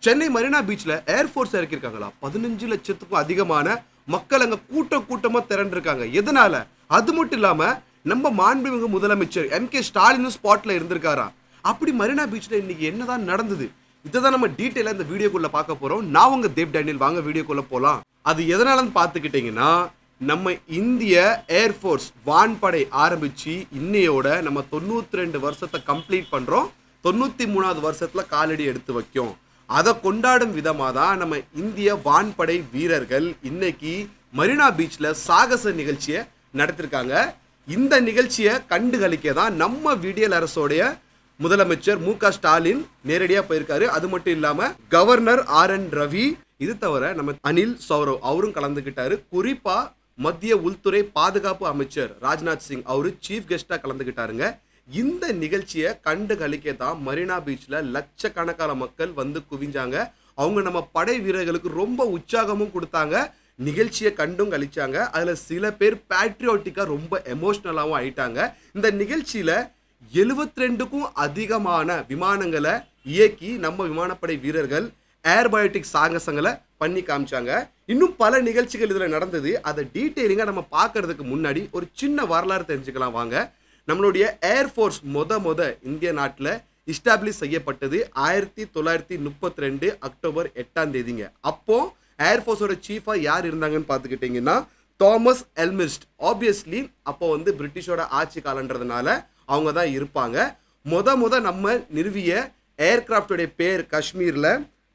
Chennai Marina பீச்ல air force இறக்கிருக்காங்களா? 15 லட்சத்துக்கும் அதிகமான மக்கள் அங்க கூட்டமா திரண்டிருக்காங்க. எதனால? அது மட்டும் இல்லாம நம்ம மாண்புமிகு முதலமைச்சர் M.K. ஸ்டாலினும் ஸ்பாட்ல இருந்திருக்காரா? அப்படி மரீனா பீச்ல இன்னைக்கு என்னதான் நடந்தது? இதான் நம்ம டீடைலா இந்த வீடியோக்குள்ள பார்க்க போறோம். நான் உங்க தேவ் டேனியல். வாங்க வீடியோக்குள்ள போலாம். அது எதனாலன்னு பார்த்துக்கிட்டீங்கன்னா, நம்ம இந்திய ஏர்ஃபோர்ஸ் வான்படை ஆரம்பிச்சு இன்னையோட நம்ம 92 வருஷத்தை கம்ப்ளீட் பண்றோம். 93வது வருஷத்துல காலடி எடுத்து வைக்கும். அதை கொண்டாடும் விதமாக தான் நம்ம இந்திய வான்படை வீரர்கள் இன்னைக்கு மரீனா பீச்ல சாகச நிகழ்ச்சியை நடத்திருக்காங்க. இந்த நிகழ்ச்சியை கண்டுகளிக்க தான் நம்ம விடியல் அரசோடைய முதலமைச்சர் மு.க. ஸ்டாலின் நேரடியாக போயிருக்காரு. அது மட்டும் இல்லாம கவர்னர் R.N. ரவி, இது தவிர நம்ம அனில் சௌரவ் அவரும் கலந்துகிட்டாரு. குறிப்பா மத்திய உள்துறை பாதுகாப்பு அமைச்சர் ராஜ்நாத் சிங் அவரு சீஃப் கெஸ்டா கலந்துகிட்டாருங்க. இந்த நிகழ்ச்சியை கண்டு கழிக்க தான் மரீனா பீச்ல லட்சக்கணக்கான மக்கள் வந்து குவிஞ்சாங்க. அவங்க நம்ம படை வீரர்களுக்கு ரொம்ப உற்சாகமும் கொடுத்தாங்க, நிகழ்ச்சியை கண்டும் கழிச்சாங்க. அதுல சில பேர் பேட்ரியாட்டிக்கா ரொம்ப எமோஷனலாவும் ஆயிட்டாங்க. இந்த நிகழ்ச்சியில 72க்கும் அதிகமான விமானங்களை இயக்கி நம்ம விமானப்படை வீரர்கள் ஏர்பயோட்டிக் சாகசங்களை பண்ணி காமிச்சாங்க. இன்னும் பல நிகழ்ச்சிகள் இதுல நடந்தது. அதை டீட்டெயிலிங்கா நம்ம பார்க்கறதுக்கு முன்னாடி ஒரு சின்ன வரலாறு தெரிஞ்சுக்கலாம் வாங்க. நம்மளுடைய ஏர்ஃபோர்ஸ் மொத இந்திய நாட்டில் எஸ்டாப்ளிஷ் செய்யப்பட்டது 1932 அக்டோபர் 8ஆம் தேதிங்க. அப்போ ஏர்ஃபோர்ஸோட சீஃபா யார் இருந்தாங்கன்னு பார்த்துக்கிட்டிங்கன்னா தாமஸ் எல்மிஸ்ட். ஆப்வியஸ்லி அப்போ வந்து பிரிட்டிஷோட ஆட்சி காலன்றதுனால அவங்க தான் இருப்பாங்க. மொத நம்ம நிறுவிய ஏர்கிராஃப்டோடைய பேர் காஷ்மீர்ல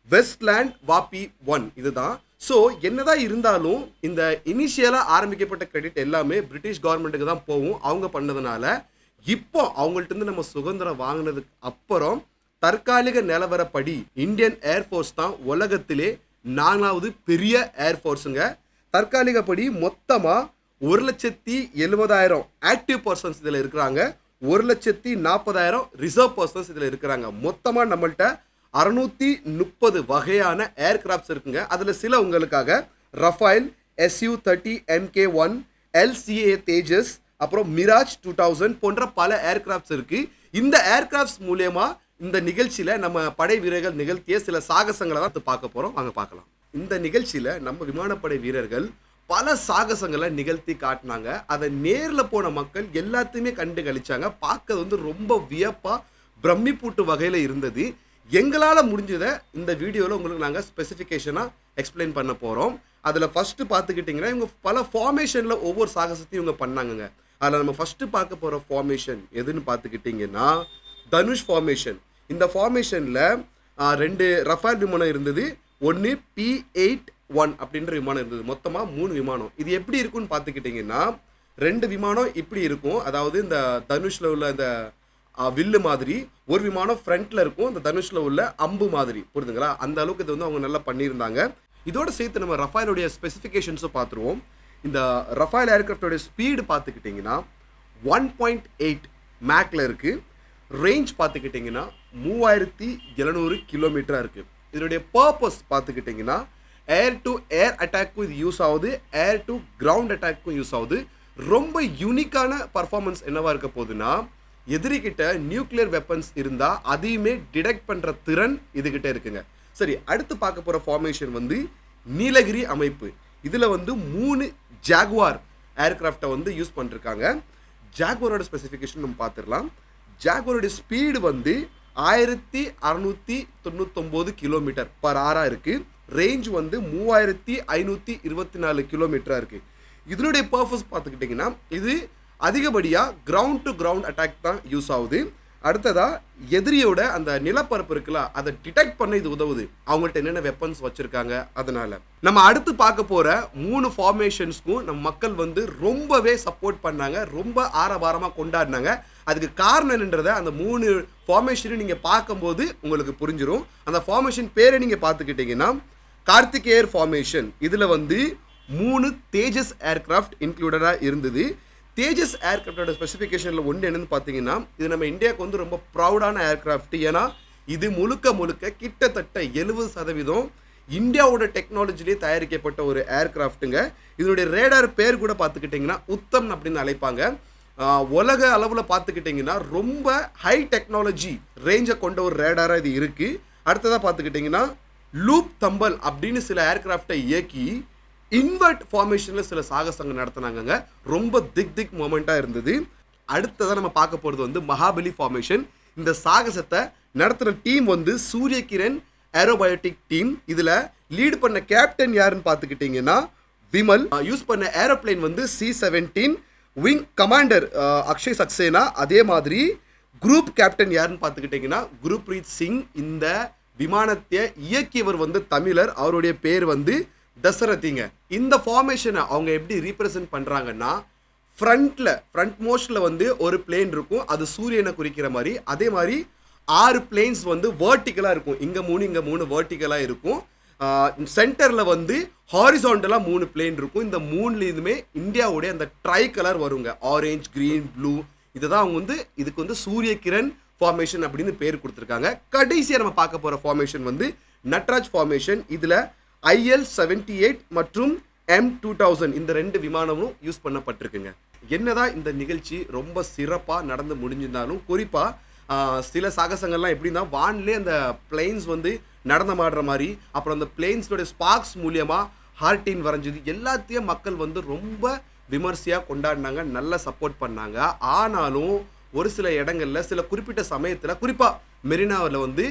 வெஸ்ட்லேண்ட் வாபி 1 இதுதான். ஸோ என்னதான் இருந்தாலும் இந்த இனிஷியலாக ஆரம்பிக்கப்பட்ட கிரெடிட் எல்லாமே பிரிட்டிஷ் கவர்மெண்ட்டுக்கு தான் போகும். அவங்க பண்ணதுனால இப்போ அவங்கள்ட்ட இருந்து நம்ம சுதந்திரம் வாங்கினதுக்கு அப்புறம் தற்காலிக நிலவரப்படி இந்தியன் ஏர்ஃபோர்ஸ் தான் உலகத்திலே 4வது பெரிய ஏர்ஃபோர்ஸுங்க. தற்காலிகப்படி மொத்தமாக 1,70,000 ஆக்டிவ் பர்சன்ஸ் இதில் இருக்கிறாங்க. 1,40,000 ரிசர்வ் பர்சன்ஸ் இதில் இருக்கிறாங்க. மொத்தமாக நம்மள்கிட்ட 630 வகையான ஏர்கிராஃப்ட்ஸ் இருக்குங்க. அதில் சில உங்களுக்காக ரஃபேல், Su-30 Mk1, LCA தேஜஸ், அப்புறம் மிராஜ் 2000 போன்ற பல ஏர்கிராஃப்ட்ஸ் இருக்கு. இந்த ஏர்கிராஃப்ட்ஸ் மூலமா இந்த நிகழ்ச்சியில நம்ம படை வீரர்கள் நிகழ்த்திய சில சாகசங்களை தான் பார்க்க போறோம். வாங்க பார்க்கலாம். இந்த நிகழ்ச்சியில நம்ம விமானப்படை வீரர்கள் பல சாகசங்களை நிகழ்த்தி காட்டினாங்க. அதை நேரில் போன மக்கள் எல்லாத்தையுமே கண்டு கழிச்சாங்க. பார்க்க வந்து ரொம்ப வியப்பா பிரமிப்பூட்டு வகையில் இருந்தது. எங்களால் முடிஞ்சதை இந்த வீடியோவில் உங்களுக்கு நாங்கள் ஸ்பெசிஃபிகேஷனாக எக்ஸ்பிளைன் பண்ண போகிறோம். அதில் ஃபஸ்ட்டு பார்த்துக்கிட்டிங்கன்னா இவங்க பல ஃபார்மேஷனில் ஒவ்வொரு சாகசத்தையும் இவங்க பண்ணாங்கங்க. அதில் நம்ம ஃபஸ்ட்டு பார்க்க போகிற ஃபார்மேஷன் எதுன்னு பார்த்துக்கிட்டிங்கன்னா தனுஷ் ஃபார்மேஷன். இந்த ஃபார்மேஷனில் 2 ரஃபேல் விமானம் இருந்தது, 1 P-81 அப்படின்ற விமானம் இருந்தது. மொத்தமாக 3 விமானம். இது எப்படி இருக்குன்னு பார்த்துக்கிட்டிங்கன்னா 2 விமானம் இப்படி இருக்கும். அதாவது இந்த தனுஷில் உள்ள இந்த வில்லு மாதிரி ஒரு விமானம் ஃப்ரண்ட்ல இருக்கும், இந்த தனுஷ்ல உள்ள அம்பு மாதிரி, புரியுதுங்களா? அந்த அளவுக்கு இது வந்து அவங்க நல்லா பண்ணியிருந்தாங்க. இதோட சேர்த்து நம்ம ரஃபேலோடைய ஸ்பெசிஃபிகேஷன்ஸும் பார்த்துருவோம். இந்த ரஃபேல் ஏர்கிராஃப்டோடைய ஸ்பீடு பார்த்துக்கிட்டிங்கன்னா 1.8 மேக்ல இருக்கு. ரேஞ்ச் பார்த்துக்கிட்டிங்கன்னா 3700 கிலோமீட்டராக இருக்குது. இதனுடைய பர்பஸ் பார்த்துக்கிட்டிங்கன்னா ஏர் டு ஏர் அட்டாக்கும் இது யூஸ் ஆகுது, ஏர் டு கிரவுண்ட் அட்டாக்கும் யூஸ் ஆகுது. ரொம்ப யூனிக்கான பர்ஃபார்மன்ஸ் என்னவா இருக்க போகுதுன்னா, எதிரிகிட்ட நியூக்ளியர் வெப்பன்ஸ் இருந்தால் அதையுமே டிடெக்ட் பண்ணுற திறன் இதுகிட்ட இருக்குங்க. சரி, அடுத்து பார்க்க போகிற ஃபார்மேஷன் வந்து நீலகிரி அமைப்பு. இதில் வந்து 3 ஜாகுவார் ஏர்கிராஃப்டை வந்து யூஸ் பண்ணிருக்காங்க. ஜாகுவாரோட ஸ்பெசிஃபிகேஷன் நம்ம பார்த்துடலாம். ஜாகுவாரோட ஸ்பீடு வந்து 1699 கிலோமீட்டர் பர் ஹவராக இருக்குது. ரேஞ்ச் வந்து 3524 கிலோமீட்டராக இருக்குது. இதனுடைய பர்பஸ் பார்த்துக்கிட்டிங்கன்னா இது அதிகப்படியாக கிரவுண்ட் டு கிரவுண்ட் அட்டாக் தான் யூஸ் ஆகுது. அடுத்ததாக எதிரியோட அந்த நிலப்பரப்பு இருக்குல்ல, அதை டிடெக்ட் பண்ண இது உதவுது. அவங்கள்ட்ட என்னென்ன வெப்பன்ஸ் வச்சுருக்காங்க. அதனால நம்ம அடுத்து பார்க்க போகிற 3 ஃபார்மேஷன்ஸ்க்கும் நம்ம மக்கள் வந்து ரொம்பவே சப்போர்ட் பண்ணாங்க, ரொம்ப ஆரவாரமாக கொண்டாடினாங்க. அதுக்கு காரணம் என்னன்றதை அந்த 3 ஃபார்மேஷனையும் நீங்கள் பார்க்கும்போது உங்களுக்கு புரிஞ்சிடும். அந்த ஃபார்மேஷன் பேரை நீங்கள் பார்த்துக்கிட்டிங்கன்னா கார்த்திகேயர் ஃபார்மேஷன். இதில் வந்து 3 தேஜஸ் ஏர்கிராஃப்ட் இன்க்ளூடடாக இருந்தது. தேஜஸ் ஏர்கிராஃப்டோட ஸ்பெசிஃபிகேஷனில் ஒன்று என்னென்னு பார்த்தீங்கன்னா, இது நம்ம இந்தியாவுக்கு வந்து ரொம்ப ப்ரௌடான ஏர்கிராஃப்ட். ஏன்னா இது முழுக்க கிட்டத்தட்ட 70% இந்தியாவோட டெக்னாலஜிலேயே தயாரிக்கப்பட்ட ஒரு ஏர்கிராஃப்ட்டுங்க. இதனுடைய ரேடார் பேர் கூட பார்த்துக்கிட்டிங்கன்னா உத்தம் அப்படின்னு அழைப்பாங்க. உலக அளவில் பார்த்துக்கிட்டிங்கன்னா ரொம்ப ஹை டெக்னாலஜி ரேஞ்சை கொண்ட ஒரு ரேடாராக இது இருக்குது. அடுத்ததாக பார்த்துக்கிட்டிங்கன்னா லூப் தம்பல் அப்படின்னு சில ஏர்கிராஃப்டை இயக்கி இன்வெர்ட் ஃபார்மேஷனில் சில சாகசங்கள் நடத்தினாங்க. ரொம்ப திக் மொமெண்ட்டாக இருந்தது. அடுத்ததான் நம்ம பார்க்க போகிறது வந்து மகாபலி ஃபார்மேஷன். இந்த சாகசத்தை நடத்துகிற டீம் வந்து சூரியகிரண் ஏரோபயோட்டிக் டீம். இதில் லீட் பண்ண கேப்டன் யாருன்னு பார்த்துக்கிட்டிங்கன்னா விமல். யூஸ் பண்ண ஏரோப்ளைன் வந்து C-17. Wing commander Akshay Saxena. அதே மாதிரி குரூப் கேப்டன் யாருன்னு பார்த்துக்கிட்டிங்கன்னா குருப்ரீத் சிங். இந்த விமானத்தை இயக்கியவர் வந்து தமிழர். அவருடைய பேர் வந்து தசரதிங்க. இந்த ஃபார்மேஷனை அவங்க எப்படி ரீப்ரசன்ட் பண்ணுறாங்கன்னா ஃப்ரண்ட் மோஸ்ட்ல வந்து ஒரு பிளேன் இருக்கும், அது சூரியனை குறிக்கிற மாதிரி. அதே மாதிரி 6 பிளேன்ஸ் வந்து வேர்ட்டிக்கலாக இருக்கும். இங்கே 3 வேர்ட்டிக்கலாக இருக்கும். சென்டரில் வந்து ஹாரிசான்டலாக 3 பிளேன் இருக்கும். இந்த 3லேயுமே இந்தியாவுடைய அந்த ட்ரை கலர் வருங்க, ஆரஞ்ச், கிரீன், ப்ளூ. இதுதான் அவங்க வந்து இதுக்கு வந்து சூரியகிரண் ஃபார்மேஷன் அப்படின்னு பேர் கொடுத்துருக்காங்க. கடைசியாக நம்ம பார்க்க போகிற ஃபார்மேஷன் வந்து நட்ராஜ் ஃபார்மேஷன். இதில் IL-78 மற்றும் M-2000 இந்த 2 விமானமும் யூஸ் பண்ணப்பட்டிருக்குங்க. என்னதான் இந்த நிகழ்ச்சி ரொம்ப சிறப்பாக நடந்து முடிஞ்சிருந்தாலும் குறிப்பாக சில சாகசங்கள்லாம் எப்படின்னா வான்லே அந்த பிளேன்ஸ் வந்து நடனமாடுற மாதிரி, அப்புறம் அந்த பிளேன்ஸோடைய ஸ்பார்க்ஸ் மூலியமாக ஹார்டின் வரைஞ்சது எல்லாத்தையும் மக்கள் வந்து ரொம்ப விமர்சையாக கொண்டாடினாங்க, நல்லா சப்போர்ட் பண்ணாங்க. ஆனாலும் ஒரு சில இடங்களில் சில குறிப்பிட்ட சமயத்தில் குறிப்பாக மெரினாவில் வந்து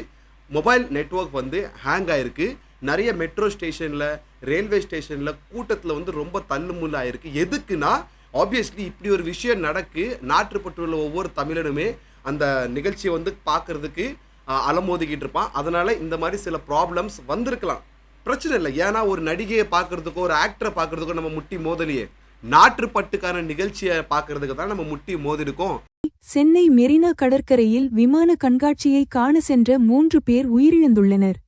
மொபைல் நெட்வொர்க் வந்து ஹேங் ஆகிருக்கு. நிறைய மெட்ரோ ஸ்டேஷனில், ரயில்வே ஸ்டேஷனில் கூட்டத்தில் வந்து ரொம்ப தள்ளுமுள்ள ஆயிருக்கு. எதுக்குன்னா ஆப்வியஸ்லி இப்படி ஒரு விஷயம் நடக்கு, நாட்டுப்பற்றுள்ள ஒவ்வொரு தமிழனுமே அந்த நிகழ்ச்சியை வந்து பார்க்கறதுக்கு அலமோதிக்கிட்டு இருப்பான். அதனால இந்த மாதிரி சில ப்ராப்ளம்ஸ் வந்திருக்கலாம், பிரச்சனை இல்லை. ஏன்னா ஒரு நடிகையை பார்க்கறதுக்கோ ஒரு ஆக்டரை பார்க்கறதுக்கோ நம்ம முட்டி மோதலையே, நாட்டுப்பட்டுக்கான நிகழ்ச்சியை பார்க்கறதுக்கு தான் நம்ம முட்டி மோதிருக்கோம். சென்னை மெரினா கடற்கரையில் விமான கண்காட்சியை காண சென்ற 3 பேர் உயிரிழந்துள்ளனர்.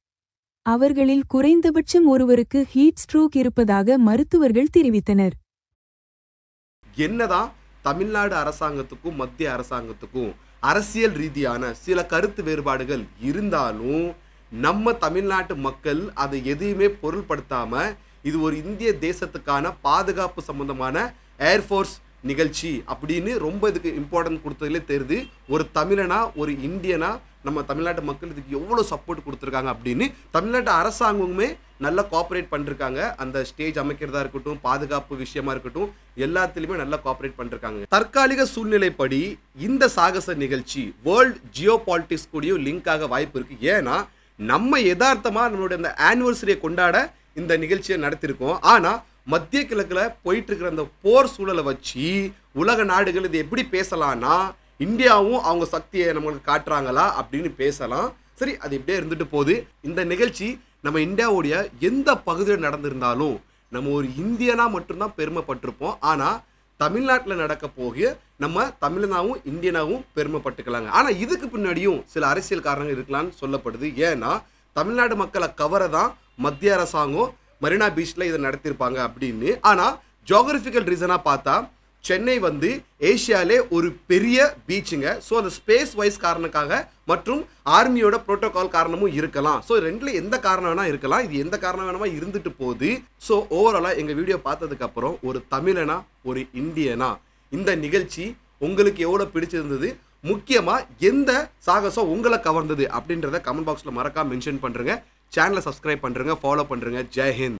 அவர்களில் குறைந்தபட்சம் ஒருவருக்கு ஹீட் ஸ்ட்ரோக் இருப்பதாக மருத்துவர்கள் தெரிவித்தனர். என்னதான் தமிழ்நாடு அரசாங்கத்துக்கும் மத்திய அரசாங்கத்துக்கும் அரசியல் ரீதியான சில கருத்து வேறுபாடுகள் இருந்தாலும் நம்ம தமிழ்நாட்டு மக்கள் அதை எதையுமே பொருள்படுத்தாம இது ஒரு இந்திய தேசத்துக்கான பாதுகாப்பு சம்பந்தமான ஏர்ஃபோர்ஸ் நிகழ்ச்சி அப்படின்னு ரொம்ப இதுக்கு இம்பார்ட்டன்ட் கொடுத்ததுலே தெரியுது. ஒரு தமிழனா ஒரு இந்தியனா நம்ம தமிழ்நாட்டு மக்கள் இதுக்கு எவ்வளோ சப்போர்ட் கொடுத்துருக்காங்க அப்படின்னு. தமிழ்நாட்டு அரசாங்கமுமே நல்லா கோஆப்ரேட் பண்ணிருக்காங்க. அந்த ஸ்டேஜ் அமைக்கிறதா இருக்கட்டும், பாதுகாப்பு விஷயமா இருக்கட்டும், எல்லாத்துலேயுமே நல்லா கோஆப்ரேட் பண்ணிருக்காங்க. தற்காலிக சூழ்நிலைப்படி இந்த சாகச நிகழ்ச்சி வேர்ல்ட் ஜியோ பாலிட்டிக்ஸ் கூடயும் லிங்க் ஆக வாய்ப்பு இருக்கு. ஏன்னா நம்ம யதார்த்தமாக நம்மளுடைய அந்த ஆனிவர்சரியை கொண்டாட இந்த நிகழ்ச்சியை நடத்திருக்கோம். ஆனால் மத்திய கிழக்கில் போயிட்டு இருக்கிற அந்த போர் சூழலை வச்சு உலக நாடுகள் இது எப்படி பேசலாம்னா இந்தியாவும் அவங்க சக்தியை நம்மளுக்கு காட்டுறாங்களா அப்படின்னு பேசலாம். சரி, அது இப்படியே இருந்துட்டு போகுது. இந்த நிகழ்ச்சி நம்ம இந்தியாவுடைய எந்த பகுதியில் நடந்திருந்தாலும் நம்ம ஒரு இந்தியனா மட்டும்தான் பெருமைப்பட்டிருப்போம். ஆனால் தமிழ்நாட்டில் நடக்க போக நம்ம தமிழனாவும் இந்தியனாவும் பெருமைப்பட்டுக்கலாங்க. ஆனால் இதுக்கு பின்னாடியும் சில அரசியல் காரணங்கள் இருக்கலாம்னு சொல்லப்படுது. ஏன்னா தமிழ்நாடு மக்களை கவர தான் மத்திய அரசாங்கம் மரீனா பீச்சில் இதை நடத்தியிருப்பாங்க அப்படின்னு. ஆனால் ஜியோகிராஃபிக்கல் ரீசனாக பார்த்தா சென்னை வந்து ஏஷியாலே ஒரு பெரிய பீச்சுங்க. ஸோ அந்த ஸ்பேஸ் வைஸ் காரணக்காக மற்றும் ஆர்மியோட ப்ரோட்டோகால் காரணமும் இருக்கலாம். ஸோ ரெண்டுல எந்த காரணம் வேணா இருக்கலாம். இது எந்த காரணம் வேணாமா இருந்துட்டு போகுது. ஸோ ஓவராலாக எங்கள் வீடியோ பார்த்ததுக்கப்புறம் ஒரு தமிழனா ஒரு இந்தியனா இந்த நிகழ்ச்சி உங்களுக்கு எவ்வளோ பிடிச்சிருந்தது, முக்கியமாக எந்த சாகசம் உங்களை கவர்ந்தது அப்படின்றத கமெண்ட் பாக்ஸில் மறக்காம மென்ஷன் பண்ணுறேங்க. சேனலை சப்ஸ்கிரைப் பண்ணுறேங்க, ஃபாலோ பண்ணுறேங்க. ஜெய் ஹிந்த்.